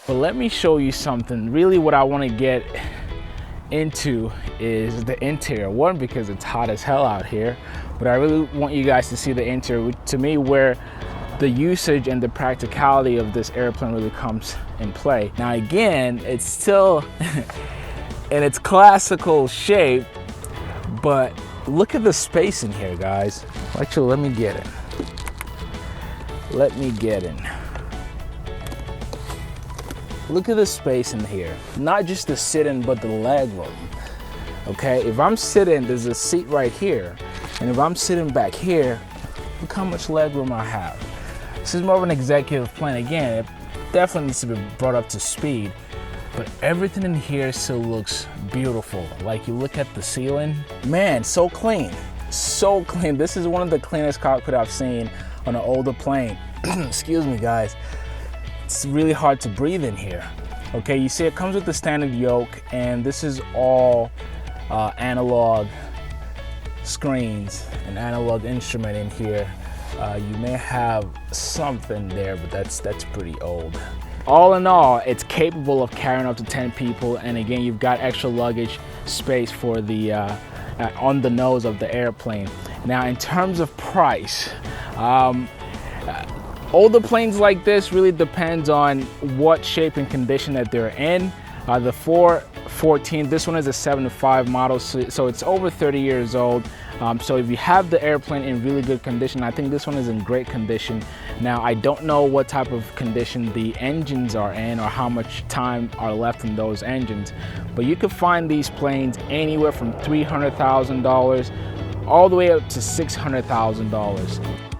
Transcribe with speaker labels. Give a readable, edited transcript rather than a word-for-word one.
Speaker 1: But let me show you something. Really what I want to get into is the interior. One, because it's hot as hell out here, but I really want you guys to see the interior. To me, where the usage and the practicality of this airplane really comes in play. Now again, it's still in its classical shape, but look at the space in here, guys. Actually, let me get in. Let me get in. Look at the space in here. Not just the sitting, but the leg room. Okay, if I'm sitting, there's a seat right here. And if I'm sitting back here, look how much leg room I have. This is more of an executive plane. Again, it definitely needs to be brought up to speed, but everything in here still looks beautiful. Like you look at the ceiling, man, so clean, so clean. This is one of the cleanest cockpit I've seen on an older plane. Excuse me, guys. It's really hard to breathe in here. Okay, you see it comes with the standard yoke, and this is all analog screens, an analog instrument in here. You may have something there, but that's pretty old. All in all, it's capable of carrying up to 10 people, and again, you've got extra luggage space for the on the nose of the airplane. Now, in terms of price, older planes like this really depends on what shape and condition that they're in. The 414, this one is a 75 model, so it's over 30 years old. So if you have the airplane in really good condition, I think this one is in great condition. Now, I don't know what type of condition the engines are in or how much time are left in those engines, but you can find these planes anywhere from $300,000 all the way up to $600,000.